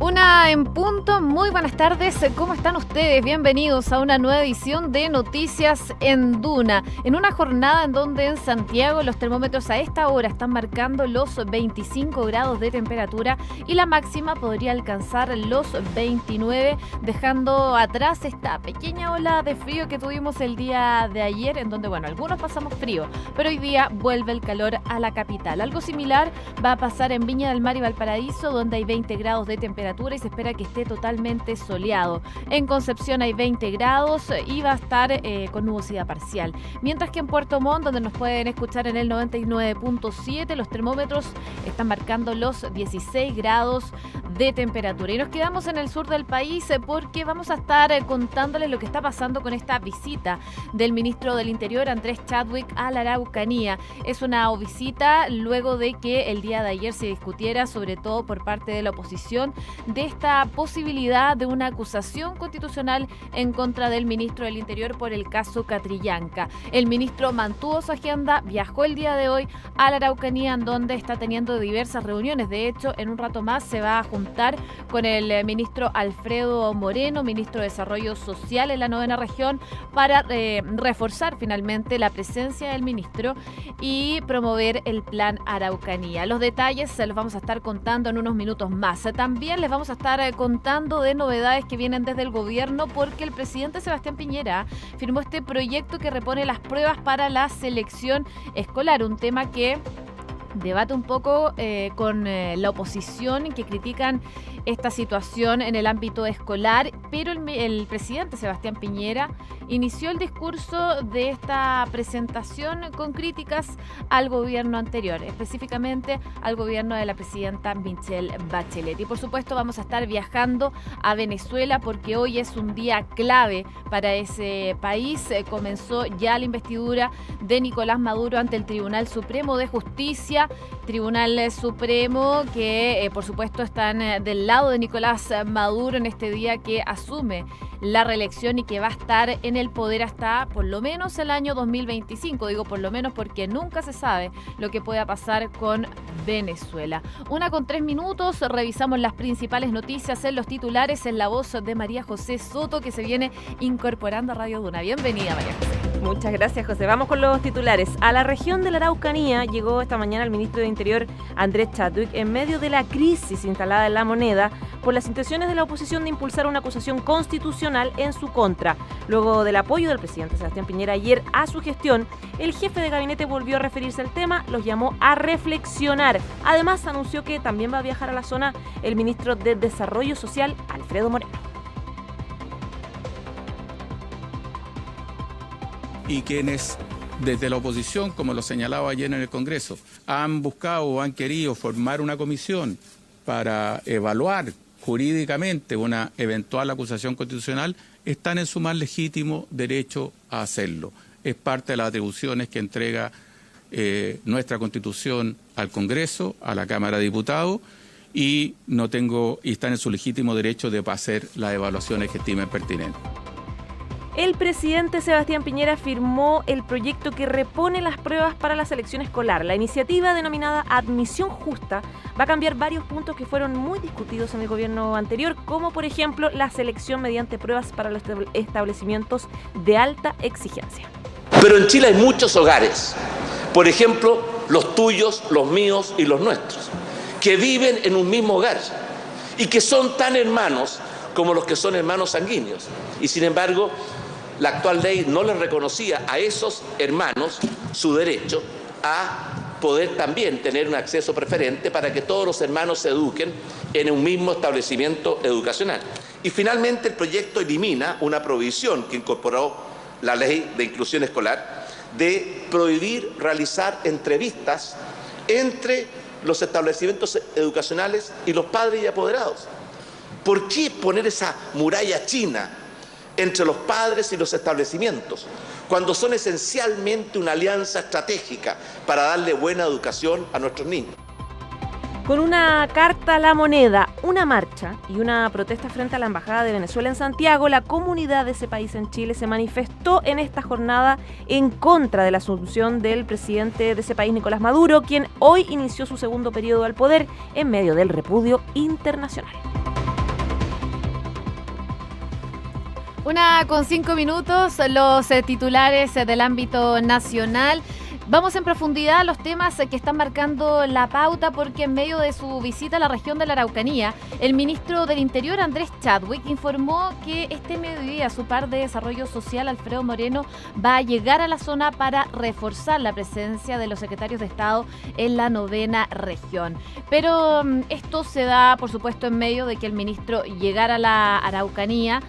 Una en punto, muy buenas tardes, ¿cómo están ustedes? Bienvenidos a una nueva edición de Noticias en Duna, en una jornada en donde en Santiago los termómetros a esta hora están marcando los 25 grados de temperatura y la máxima podría alcanzar los 29, dejando atrás esta pequeña ola de frío que tuvimos el día de ayer, en donde, bueno, algunos pasamos frío, pero hoy día vuelve el calor a la capital. Algo similar va a pasar en Viña del Mar y Valparaíso, donde hay 20 grados de temperatura y se espera que esté totalmente soleado. En Concepción hay 20 grados y va a estar con nubosidad parcial. Mientras que en Puerto Montt, donde nos pueden escuchar en el 99.7, los termómetros están marcando los 16 grados de temperatura. Y nos quedamos en el sur del país porque vamos a estar contándoles lo que está pasando con esta visita del ministro del Interior, Andrés Chadwick, a la Araucanía. Es una visita luego de que el día de ayer se discutiera, sobre todo por parte de la oposición, de esta posibilidad de una acusación constitucional en contra del ministro del Interior por el caso Catrillanca. El ministro mantuvo su agenda, viajó el día de hoy a la Araucanía, en donde está teniendo diversas reuniones. De hecho, en un rato más se va a juntar con el ministro Alfredo Moreno, ministro de Desarrollo Social en la 9ª región, para reforzar finalmente la presencia del ministro y promover el plan Araucanía. Los detalles se los vamos a estar contando en unos minutos más. También les vamos a estar contando de novedades que vienen desde el gobierno, porque el presidente Sebastián Piñera firmó este proyecto que repone las pruebas para la selección escolar, un tema que debate un poco con la oposición, que critican esta situación en el ámbito escolar, pero el presidente Sebastián Piñera inició el discurso de esta presentación con críticas al gobierno anterior, específicamente al gobierno de la presidenta Michelle Bachelet. Y por supuesto vamos a estar viajando a Venezuela porque hoy es un día clave para ese país. Comenzó ya la investidura de Nicolás Maduro ante el Tribunal Supremo de Justicia, Tribunal Supremo que por supuesto están del lado de Nicolás Maduro en este día que asume la reelección y que va a estar en el poder hasta por lo menos el año 2025. Digo por lo menos porque nunca se sabe lo que pueda pasar con Venezuela. 1:03, revisamos las principales noticias en los titulares en la voz de María José Soto, que se viene incorporando a Radio Duna. Bienvenida, María José. Muchas gracias, José. Vamos con los titulares. A la región de la Araucanía llegó esta mañana el ministro de Interior, Andrés Chadwick, en medio de la crisis instalada en La Moneda por las intenciones de la oposición de impulsar una acusación constitucional en su contra. Luego del apoyo del presidente Sebastián Piñera ayer a su gestión, el jefe de gabinete volvió a referirse al tema, los llamó a reflexionar. Además, anunció que también va a viajar a la zona el ministro de Desarrollo Social, Alfredo Moreno. Y quienes desde la oposición, como lo señalaba ayer en el Congreso, han buscado o han querido formar una comisión para evaluar jurídicamente una eventual acusación constitucional, están en su más legítimo derecho a hacerlo. Es parte de las atribuciones que entrega nuestra Constitución al Congreso, a la Cámara de Diputados, y están en su legítimo derecho de hacer las evaluaciones que estimen pertinentes. El presidente Sebastián Piñera firmó el proyecto que repone las pruebas para la selección escolar. La iniciativa, denominada Admisión Justa, va a cambiar varios puntos que fueron muy discutidos en el gobierno anterior, como por ejemplo la selección mediante pruebas para los establecimientos de alta exigencia. Pero en Chile hay muchos hogares, por ejemplo, los tuyos, los míos y los nuestros, que viven en un mismo hogar y que son tan hermanos como los que son hermanos sanguíneos. Y sin embargo, la actual ley no les reconocía a esos hermanos su derecho a poder también tener un acceso preferente para que todos los hermanos se eduquen en un mismo establecimiento educacional. Y finalmente el proyecto elimina una provisión que incorporó la Ley de Inclusión Escolar de prohibir realizar entrevistas entre los establecimientos educacionales y los padres y apoderados. ¿Por qué poner esa muralla china entre los padres y los establecimientos, cuando son esencialmente una alianza estratégica para darle buena educación a nuestros niños? Con una carta a La Moneda, una marcha y una protesta frente a la Embajada de Venezuela en Santiago, la comunidad de ese país en Chile se manifestó en esta jornada en contra de la asunción del presidente de ese país, Nicolás Maduro, quien hoy inició su segundo periodo al poder en medio del repudio internacional. 1:05, los titulares del ámbito nacional. Vamos en profundidad a los temas que están marcando la pauta, porque en medio de su visita a la región de la Araucanía, el ministro del Interior, Andrés Chadwick, informó que este mediodía su par de Desarrollo Social, Alfredo Moreno, va a llegar a la zona para reforzar la presencia de los secretarios de Estado en la 9ª región. Pero esto se da, por supuesto, en medio de que el ministro llegara a la Araucanía,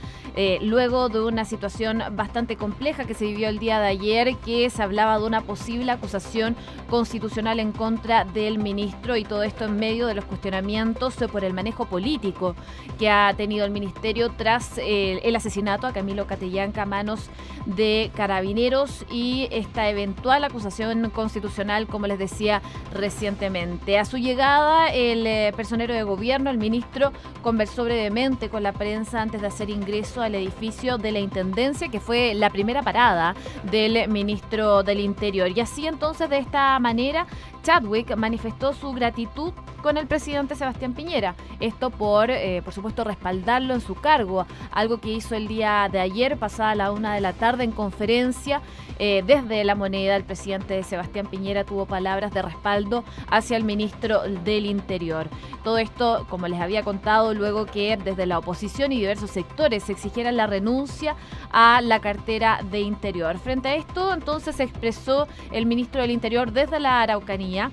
luego de una situación bastante compleja que se vivió el día de ayer, que se hablaba de una posible acusación constitucional en contra del ministro, y todo esto en medio de los cuestionamientos por el manejo político que ha tenido el ministerio tras el asesinato a Camilo Catrillanca a manos de carabineros y esta eventual acusación constitucional, como les decía recientemente. A su llegada, el personero de gobierno, el ministro, conversó brevemente con la prensa antes de hacer ingreso al edificio de la Intendencia, que fue la primera parada del ministro del Interior. Y así entonces, de esta manera, Chadwick manifestó su gratitud con el presidente Sebastián Piñera. Esto por supuesto, respaldarlo en su cargo, algo que hizo el día de ayer, pasada la 1 de la tarde, en conferencia desde La Moneda. El presidente Sebastián Piñera tuvo palabras de respaldo hacia el ministro del Interior. Todo esto, como les había contado, luego que desde la oposición y diversos sectores se exigieran la renuncia a la cartera de Interior. Frente a esto, entonces, se expresó el ministro del Interior desde la Araucanía,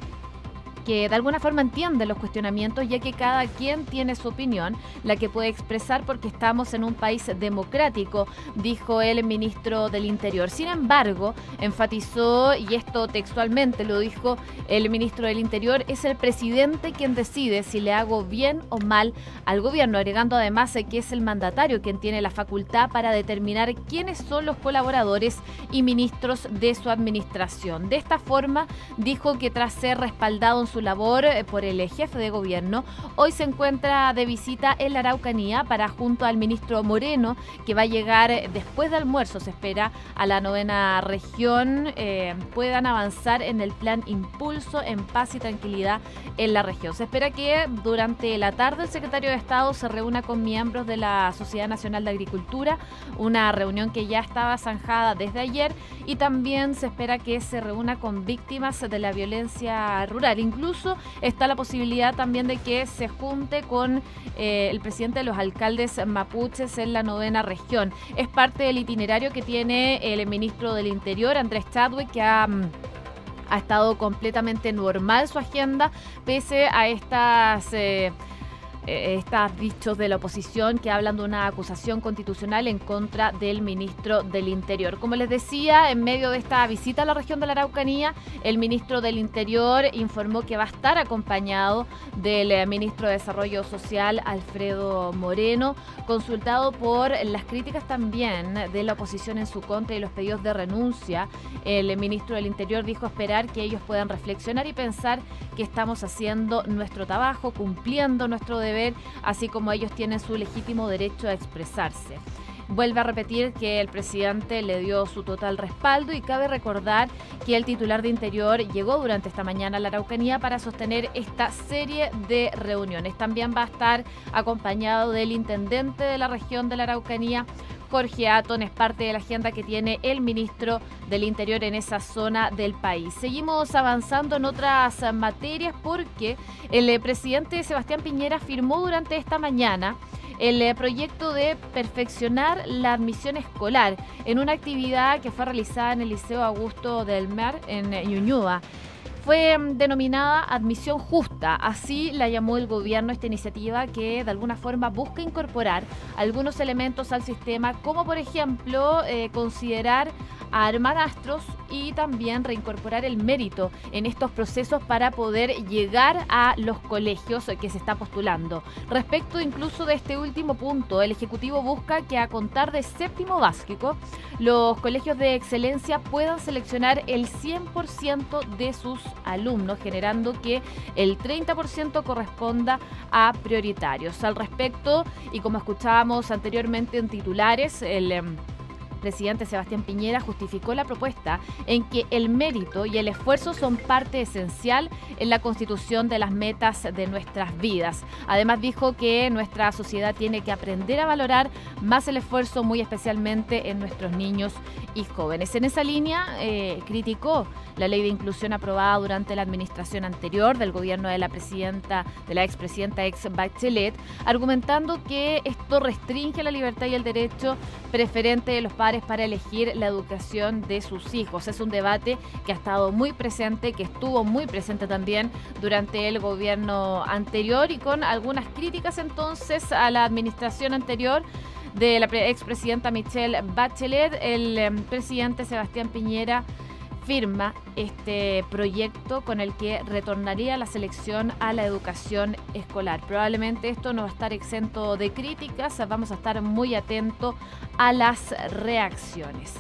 que de alguna forma entiende los cuestionamientos, ya que cada quien tiene su opinión, la que puede expresar, porque estamos en un país democrático, dijo el ministro del Interior. Sin embargo, enfatizó, y esto textualmente lo dijo el ministro del Interior, es el presidente quien decide si le hago bien o mal al gobierno, agregando además que es el mandatario quien tiene la facultad para determinar quiénes son los colaboradores y ministros de su administración. De esta forma, dijo que tras ser respaldado en su labor por el jefe de gobierno, hoy se encuentra de visita en la Araucanía para, junto al ministro Moreno, que va a llegar después de almuerzo, se espera, a la 9ª región, puedan avanzar en el plan Impulso en Paz y Tranquilidad en la región. Se espera que durante la tarde el secretario de Estado se reúna con miembros de la Sociedad Nacional de Agricultura, una reunión que ya estaba zanjada desde ayer, y también se espera que se reúna con víctimas de la violencia rural. Incluso está la posibilidad también de que se junte con el presidente de los alcaldes mapuches en la 9ª región. Es parte del itinerario que tiene el ministro del Interior, Andrés Chadwick, que ha estado completamente normal su agenda, pese a estos dichos de la oposición que hablan de una acusación constitucional en contra del ministro del Interior. Como les decía, en medio de esta visita a la región de la Araucanía, el ministro del Interior informó que va a estar acompañado del ministro de Desarrollo Social, Alfredo Moreno, consultado por las críticas también de la oposición en su contra y los pedidos de renuncia. El ministro del Interior dijo esperar que ellos puedan reflexionar y pensar que estamos haciendo nuestro trabajo, cumpliendo nuestro deber, así como ellos tienen su legítimo derecho a expresarse. Vuelve a repetir que el presidente le dio su total respaldo, y cabe recordar que el titular de Interior llegó durante esta mañana a la Araucanía para sostener esta serie de reuniones. También va a estar acompañado del intendente de la región de la Araucanía, Jorge Atón. Es parte de la agenda que tiene el ministro del Interior en esa zona del país. Seguimos avanzando en otras materias, porque el presidente Sebastián Piñera firmó durante esta mañana el proyecto de perfeccionar la admisión escolar en una actividad que fue realizada en el Liceo Augusto del Mar en Ñuñoa. Fue denominada Admisión Justa, así la llamó el gobierno esta iniciativa, que de alguna forma busca incorporar algunos elementos al sistema, como por ejemplo considerar a hermanastros y también reincorporar el mérito en estos procesos para poder llegar a los colegios que se está postulando. Respecto incluso de este último punto, el Ejecutivo busca que a contar de séptimo básico, los colegios de excelencia puedan seleccionar el 100% de sus alumnos, generando que el 30% corresponda a prioritarios. Al respecto, y como escuchábamos anteriormente en titulares, el presidente Sebastián Piñera justificó la propuesta en que el mérito y el esfuerzo son parte esencial en la constitución de las metas de nuestras vidas. Además dijo que nuestra sociedad tiene que aprender a valorar más el esfuerzo, muy especialmente en nuestros niños y jóvenes. En esa línea criticó la ley de inclusión aprobada durante la administración anterior del gobierno de la expresidenta Bachelet, argumentando que esto restringe la libertad y el derecho preferente de los padres para elegir la educación de sus hijos. Es un debate que ha estado muy presente, que estuvo muy presente también durante el gobierno anterior y con algunas críticas entonces a la administración anterior de la expresidenta Michelle Bachelet. El presidente Sebastián Piñera firma este proyecto con el que retornaría la selección a la educación escolar. Probablemente esto no va a estar exento de críticas, vamos a estar muy atentos a las reacciones.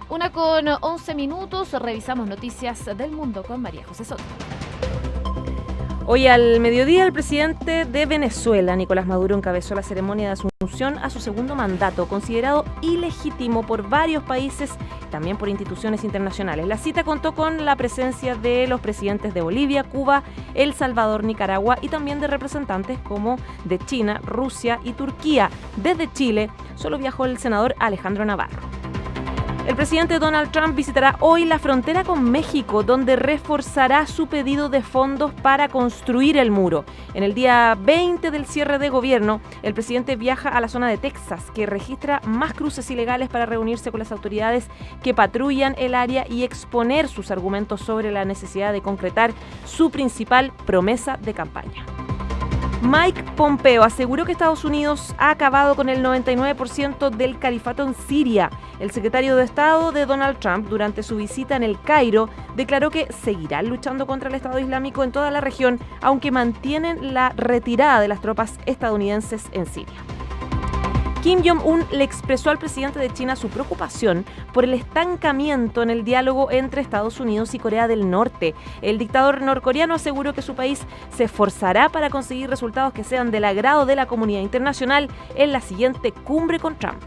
1:11, revisamos noticias del mundo con María José Soto. Hoy al mediodía el presidente de Venezuela, Nicolás Maduro, encabezó la ceremonia de asunción a su segundo mandato, considerado ilegítimo por varios países, también por instituciones internacionales. La cita contó con la presencia de los presidentes de Bolivia, Cuba, El Salvador, Nicaragua y también de representantes como de China, Rusia y Turquía. Desde Chile solo viajó el senador Alejandro Navarro. El presidente Donald Trump visitará hoy la frontera con México, donde reforzará su pedido de fondos para construir el muro. En el día 20 del cierre de gobierno, el presidente viaja a la zona de Texas, que registra más cruces ilegales, para reunirse con las autoridades que patrullan el área y exponer sus argumentos sobre la necesidad de concretar su principal promesa de campaña. Mike Pompeo aseguró que Estados Unidos ha acabado con el 99% del califato en Siria. El secretario de Estado de Donald Trump, durante su visita en el Cairo, declaró que seguirán luchando contra el Estado Islámico en toda la región, aunque mantienen la retirada de las tropas estadounidenses en Siria. Kim Jong-un le expresó al presidente de China su preocupación por el estancamiento en el diálogo entre Estados Unidos y Corea del Norte. El dictador norcoreano aseguró que su país se esforzará para conseguir resultados que sean del agrado de la comunidad internacional en la siguiente cumbre con Trump.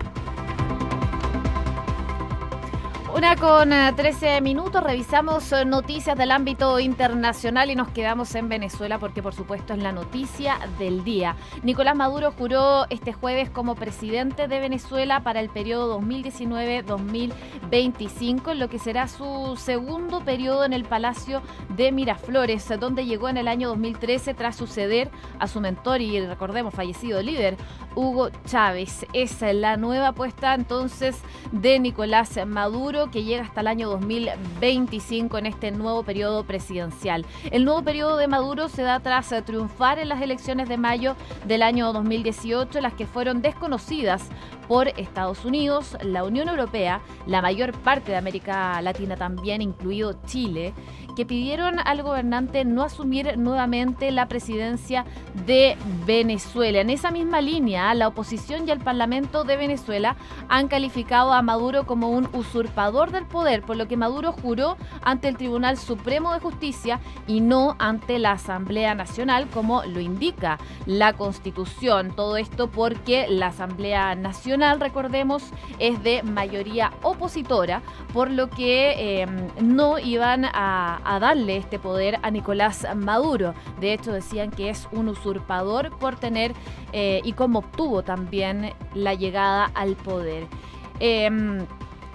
1:13, revisamos noticias del ámbito internacional y nos quedamos en Venezuela porque por supuesto es la noticia del día. Nicolás Maduro juró este jueves como presidente de Venezuela para el periodo 2019-2025, en lo que será su segundo periodo en el Palacio de Miraflores, donde llegó en el año 2013 tras suceder a su mentor y, recordemos, fallecido líder, Hugo Chávez. Es la nueva apuesta entonces de Nicolás Maduro, que llega hasta el año 2025 en este nuevo periodo presidencial. El nuevo periodo de Maduro se da tras triunfar en las elecciones de mayo del año 2018, las que fueron desconocidas por Estados Unidos, la Unión Europea, la mayor parte de América Latina también, incluido Chile, que pidieron al gobernante no asumir nuevamente la presidencia de Venezuela. En esa misma línea, la oposición y el Parlamento de Venezuela han calificado a Maduro como un usurpador del poder, por lo que Maduro juró ante el Tribunal Supremo de Justicia y no ante la Asamblea Nacional, como lo indica la Constitución. Todo esto porque la Asamblea Nacional, recordemos, es de mayoría opositora, por lo que no iban a darle este poder a Nicolás Maduro. De hecho, decían que es un usurpador por tener y cómo obtuvo también la llegada al poder.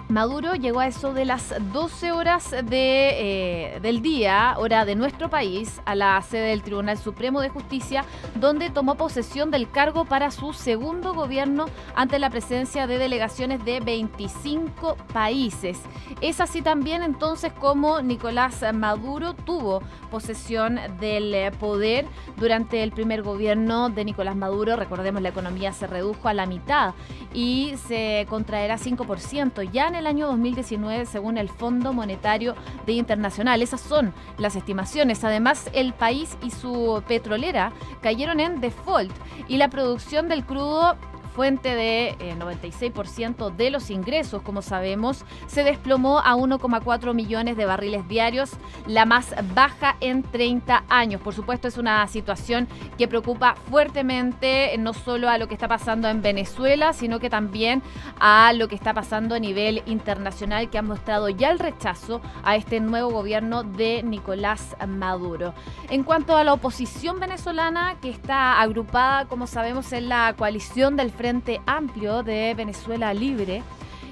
Maduro llegó a eso de las 12 horas del día, hora de nuestro país, a la sede del Tribunal Supremo de Justicia, donde tomó posesión del cargo para su segundo gobierno ante la presencia de delegaciones de 25 países. Es así también entonces como Nicolás Maduro tuvo posesión del poder durante el primer gobierno de Nicolás Maduro. Recordemos, la economía se redujo a la mitad y se contraerá 5% ya en el año 2019, según el Fondo Monetario Internacional. Esas son las estimaciones. Además, el país y su petrolera cayeron en default y la producción del crudo fuente de 96% de los ingresos, como sabemos, se desplomó a 1,4 millones de barriles diarios, la más baja en 30 años. Por supuesto, es una situación que preocupa fuertemente, no solo a lo que está pasando en Venezuela, sino que también a lo que está pasando a nivel internacional, que ha mostrado ya el rechazo a este nuevo gobierno de Nicolás Maduro. En cuanto a la oposición venezolana, que está agrupada, como sabemos, en la coalición del Frente Amplio de Venezuela Libre,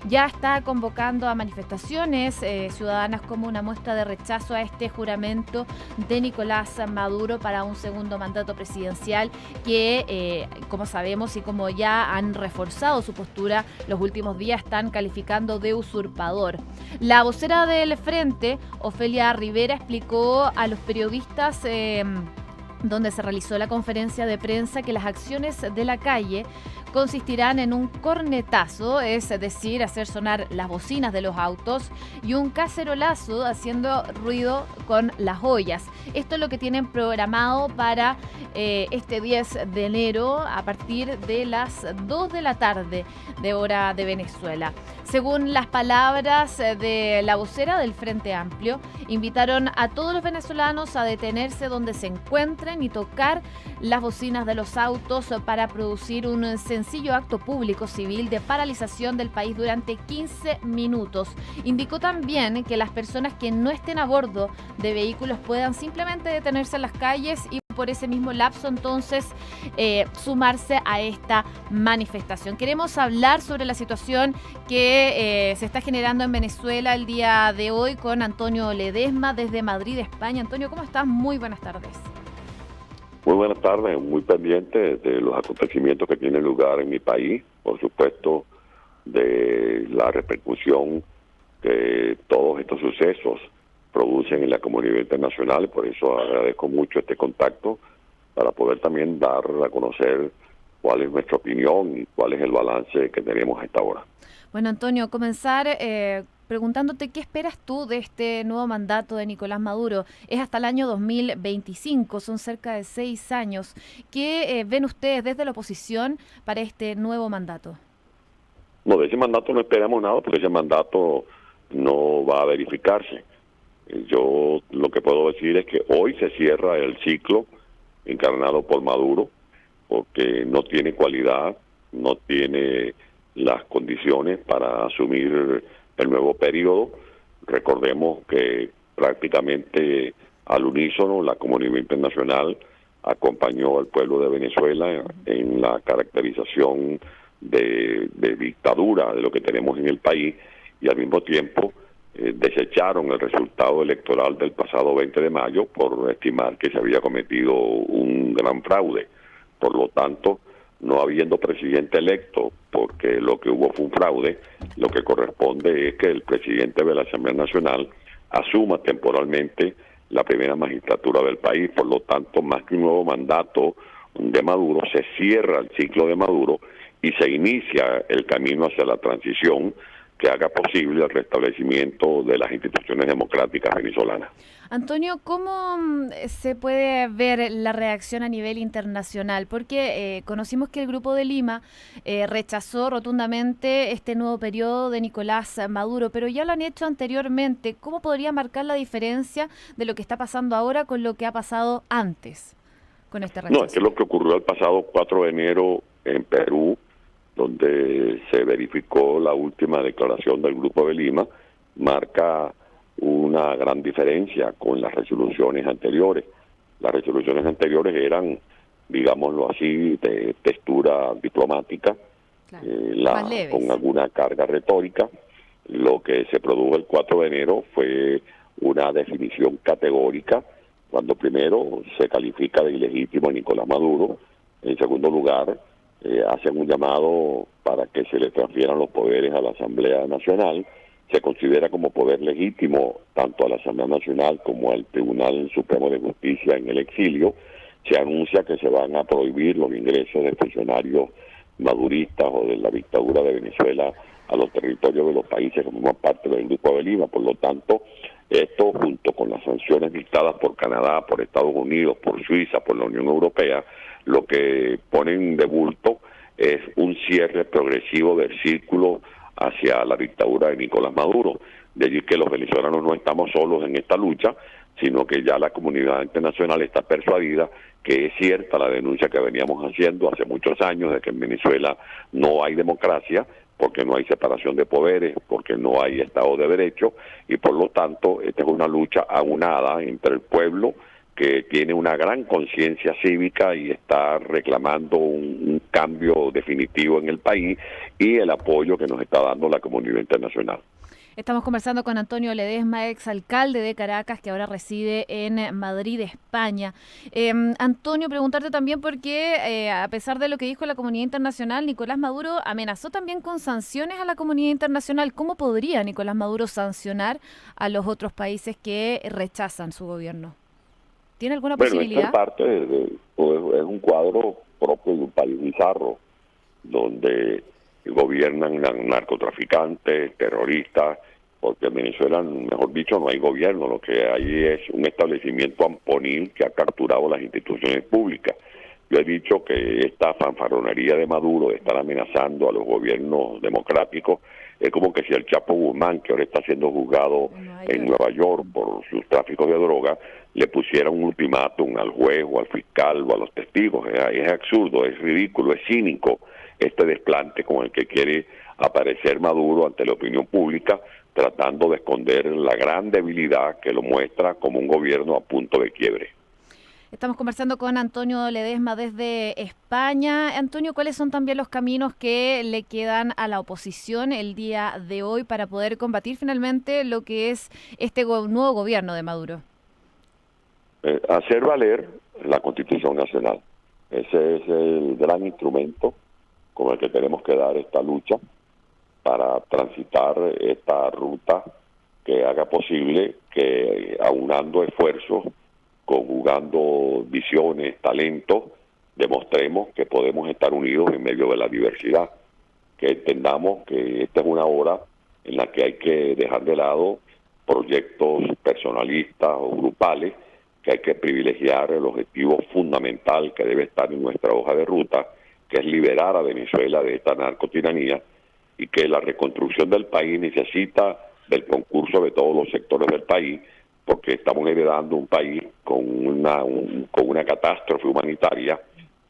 ya está convocando a manifestaciones ciudadanas como una muestra de rechazo a este juramento de Nicolás Maduro para un segundo mandato presidencial que, como sabemos y como ya han reforzado su postura los últimos días, están calificando de usurpador. La vocera del Frente, Ofelia Rivera, explicó a los periodistas donde se realizó la conferencia de prensa que las acciones de la calle consistirán en un cornetazo, es decir, hacer sonar las bocinas de los autos, y un cacerolazo haciendo ruido con las ollas. Esto es lo que tienen programado para este 10 de enero a partir de las 2 de la tarde de hora de Venezuela. Según las palabras de la vocera del Frente Amplio, invitaron a todos los venezolanos a detenerse donde se encuentren y tocar las bocinas de los autos para producir un sencillo acto público civil de paralización del país durante 15 minutos. Indicó también que las personas que no estén a bordo de vehículos puedan simplemente detenerse en las calles y por ese mismo lapso entonces sumarse a esta manifestación. Queremos hablar sobre la situación que se está generando en Venezuela el día de hoy con Antonio Ledesma desde Madrid, España. Antonio, ¿cómo estás? Muy buenas tardes. Muy buenas tardes, muy pendiente de los acontecimientos que tienen lugar en mi país, por supuesto, de la repercusión que todos estos sucesos producen en la comunidad internacional. Por eso agradezco mucho este contacto para poder también dar a conocer cuál es nuestra opinión y cuál es el balance que tenemos hasta ahora. Bueno, Antonio, comenzar preguntándote qué esperas tú de este nuevo mandato de Nicolás Maduro. Es hasta el año 2025, son cerca de 6 años. ¿Qué ven ustedes desde la oposición para este nuevo mandato? No, de ese mandato no esperamos nada porque ese mandato no va a verificarse. Yo lo que puedo decir es que hoy se cierra el ciclo encarnado por Maduro porque no tiene cualidad, no tiene las condiciones para asumir el nuevo periodo. Recordemos que prácticamente al unísono la comunidad internacional acompañó al pueblo de Venezuela en la caracterización de dictadura de lo que tenemos en el país y al mismo tiempo desecharon el resultado electoral del pasado 20 de mayo por estimar que se había cometido un gran fraude. Por lo tanto, no habiendo presidente electo, porque lo que hubo fue un fraude, lo que corresponde es que el presidente de la Asamblea Nacional asuma temporalmente la primera magistratura del país. Por lo tanto, más que un nuevo mandato de Maduro, se cierra el ciclo de Maduro y se inicia el camino hacia la transición que haga posible el restablecimiento de las instituciones democráticas venezolanas. Antonio, ¿cómo se puede ver la reacción a nivel internacional? Porque conocimos que el Grupo de Lima rechazó rotundamente este nuevo periodo de Nicolás Maduro, pero ya lo han hecho anteriormente. ¿Cómo podría marcar la diferencia de lo que está pasando ahora con lo que ha pasado antes con este rechazo? No, es que lo que ocurrió el pasado 4 de enero en Perú, donde se verificó la última declaración del Grupo de Lima, marca una gran diferencia con las resoluciones anteriores. Las resoluciones anteriores eran, digámoslo así, de textura diplomática, claro, con alguna carga retórica. Lo que se produjo el 4 de enero fue una definición categórica, cuando primero se califica de ilegítimo a Nicolás Maduro, en segundo lugar hacen un llamado para que se le transfieran los poderes a la Asamblea Nacional. Se considera como poder legítimo tanto a la Asamblea Nacional como al Tribunal Supremo de Justicia en el exilio. Se anuncia que se van a prohibir los ingresos de funcionarios maduristas o de la dictadura de Venezuela a los territorios de los países que forman parte del Grupo de Lima. Por lo tanto, esto junto con las sanciones dictadas por Canadá, por Estados Unidos, por Suiza, por la Unión Europea, lo que ponen de bulto es un cierre progresivo del círculo hacia la dictadura de Nicolás Maduro. De allí que los venezolanos no estamos solos en esta lucha, sino que ya la comunidad internacional está persuadida que es cierta la denuncia que veníamos haciendo hace muchos años de que en Venezuela no hay democracia, porque no hay separación de poderes, porque no hay Estado de Derecho, y por lo tanto esta es una lucha aunada entre el pueblo, que tiene una gran conciencia cívica y está reclamando un cambio definitivo en el país, y el apoyo que nos está dando la comunidad internacional. Estamos conversando con Antonio Ledesma, exalcalde de Caracas, que ahora reside en Madrid, España. Antonio, preguntarte también porque, a pesar de lo que dijo la comunidad internacional, Nicolás Maduro amenazó también con sanciones a la comunidad internacional. ¿Cómo podría Nicolás Maduro sancionar a los otros países que rechazan su gobierno? ¿Tiene alguna posibilidad? Esto es parte es un cuadro propio de un país bizarro, donde gobiernan narcotraficantes, terroristas, porque en Venezuela, mejor dicho, no hay gobierno, lo que hay es un establecimiento amponil que ha capturado las instituciones públicas. Yo he dicho que esta fanfarronería de Maduro de estar amenazando a los gobiernos democráticos es como que si el Chapo Guzmán, que ahora está siendo juzgado en Nueva York por sus tráficos de droga, le pusiera un ultimátum al juez o al fiscal o a los testigos. Es absurdo, es ridículo, es cínico este desplante con el que quiere aparecer Maduro ante la opinión pública, tratando de esconder la gran debilidad que lo muestra como un gobierno a punto de quiebre. Estamos conversando con Antonio Ledesma desde España. Antonio, ¿cuáles son también los caminos que le quedan a la oposición el día de hoy para poder combatir finalmente lo que es este nuevo gobierno de Maduro? Hacer valer la Constitución Nacional. Ese es el gran instrumento con el que tenemos que dar esta lucha para transitar esta ruta que haga posible que, aunando esfuerzos, conjugando visiones, talentos, demostremos que podemos estar unidos en medio de la diversidad, que entendamos que esta es una hora en la que hay que dejar de lado proyectos personalistas o grupales, que hay que privilegiar el objetivo fundamental que debe estar en nuestra hoja de ruta, que es liberar a Venezuela de esta narcotiranía, y que la reconstrucción del país necesita del concurso de todos los sectores del país, porque estamos heredando un país con una catástrofe humanitaria,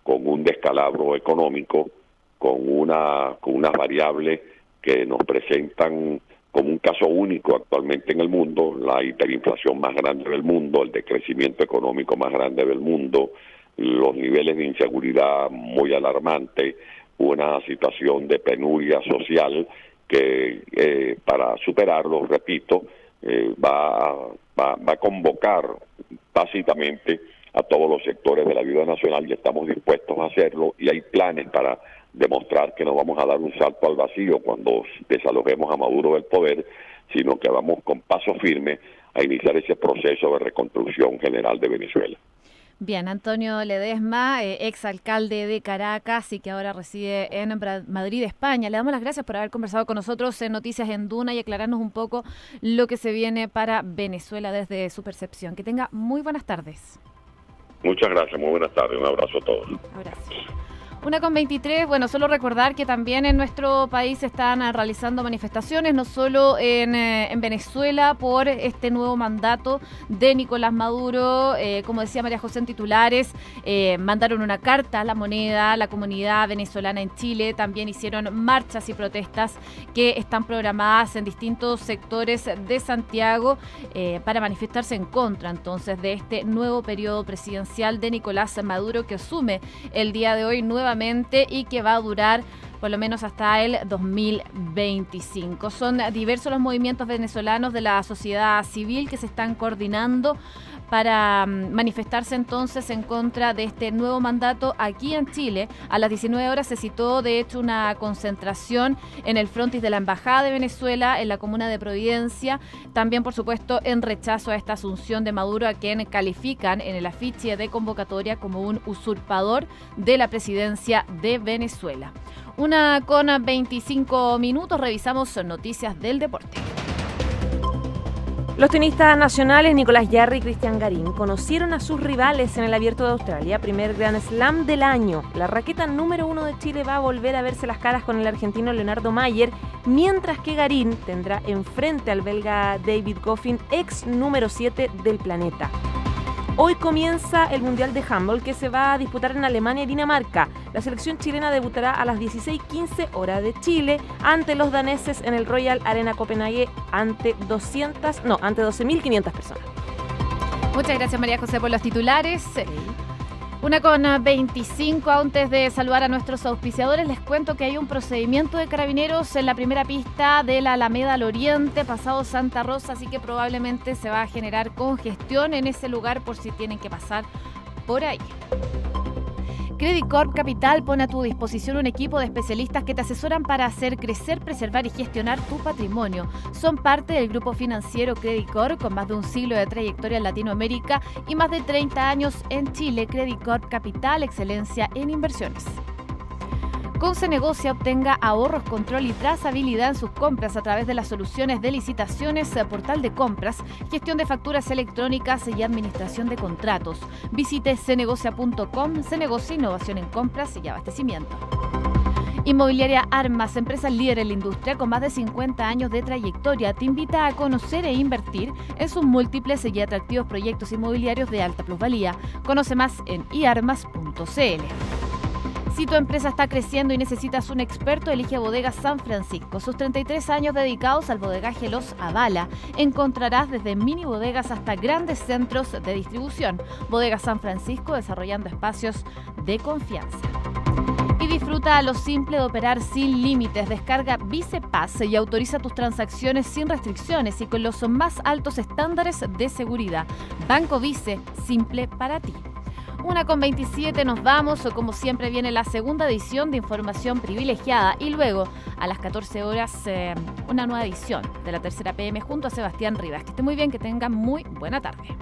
con un descalabro económico, con unas variables que nos presentan como un caso único actualmente en el mundo, la hiperinflación más grande del mundo, el decrecimiento económico más grande del mundo, los niveles de inseguridad muy alarmantes, una situación de penuria social que para superarlo, repito, va a convocar básicamente a todos los sectores de la vida nacional, y estamos dispuestos a hacerlo, y hay planes para demostrar que no vamos a dar un salto al vacío cuando desalojemos a Maduro del poder, sino que vamos con paso firme a iniciar ese proceso de reconstrucción general de Venezuela. Bien, Antonio Ledesma, exalcalde de Caracas y que ahora reside en Madrid, España. Le damos las gracias por haber conversado con nosotros en Noticias en Duna y aclararnos un poco lo que se viene para Venezuela desde su percepción. Que tenga muy buenas tardes. Muchas gracias, muy buenas tardes. Un abrazo a todos. Abrazo. 1:23, bueno, solo recordar que también en nuestro país se están realizando manifestaciones, no solo en Venezuela, por este nuevo mandato de Nicolás Maduro. Como decía María José en titulares, mandaron una carta a La Moneda, a la comunidad venezolana en Chile, también hicieron marchas y protestas que están programadas en distintos sectores de Santiago para manifestarse en contra entonces de este nuevo periodo presidencial de Nicolás Maduro, que asume el día de hoy nuevamente y que va a durar por lo menos hasta el 2025. Son diversos los movimientos venezolanos de la sociedad civil que se están coordinando para manifestarse entonces en contra de este nuevo mandato aquí en Chile. A las 19 horas se citó de hecho una concentración en el frontis de la Embajada de Venezuela en la comuna de Providencia, también por supuesto en rechazo a esta asunción de Maduro, a quien califican en el afiche de convocatoria como un usurpador de la presidencia de Venezuela. 1:25, revisamos noticias del deporte. Los tenistas nacionales Nicolás Jarry y Cristian Garín conocieron a sus rivales en el Abierto de Australia, primer Grand Slam del año. La raqueta número 1 de Chile va a volver a verse las caras con el argentino Leonardo Mayer, mientras que Garín tendrá enfrente al belga David Goffin, ex número 7 del planeta. Hoy comienza el Mundial de Handball que se va a disputar en Alemania y Dinamarca. La selección chilena debutará a las 16:15 hora de Chile ante los daneses en el Royal Arena Copenhague ante 12.500 personas. Muchas gracias, María José, por los titulares. 1:25. Antes de saludar a nuestros auspiciadores, les cuento que hay un procedimiento de carabineros en la primera pista de la Alameda al Oriente, pasado Santa Rosa, así que probablemente se va a generar congestión en ese lugar por si tienen que pasar por ahí. Credit Corp Capital pone a tu disposición un equipo de especialistas que te asesoran para hacer crecer, preservar y gestionar tu patrimonio. Son parte del grupo financiero Credit Corp, con más de un siglo de trayectoria en Latinoamérica y más de 30 años en Chile. Credit Corp Capital, excelencia en inversiones. Con Cenegocia obtenga ahorros, control y trazabilidad en sus compras a través de las soluciones de licitaciones, portal de compras, gestión de facturas electrónicas y administración de contratos. Visite cenegocia.com. Cenegocia, innovación en compras y abastecimiento. Inmobiliaria Armas, empresa líder en la industria con más de 50 años de trayectoria, te invita a conocer e invertir en sus múltiples y atractivos proyectos inmobiliarios de alta plusvalía. Conoce más en iarmas.cl. Si tu empresa está creciendo y necesitas un experto, elige a Bodegas San Francisco. Sus 33 años dedicados al bodegaje los avala. Encontrarás desde mini bodegas hasta grandes centros de distribución. Bodegas San Francisco, desarrollando espacios de confianza. Y disfruta lo simple de operar sin límites. Descarga Vice Pass y autoriza tus transacciones sin restricciones y con los más altos estándares de seguridad. Banco Vice, simple para ti. 1:27 nos vamos, como siempre viene la segunda edición de Información Privilegiada y luego a las 14 horas una nueva edición de la tercera PM junto a Sebastián Rivas. Que esté muy bien, que tengan muy buena tarde.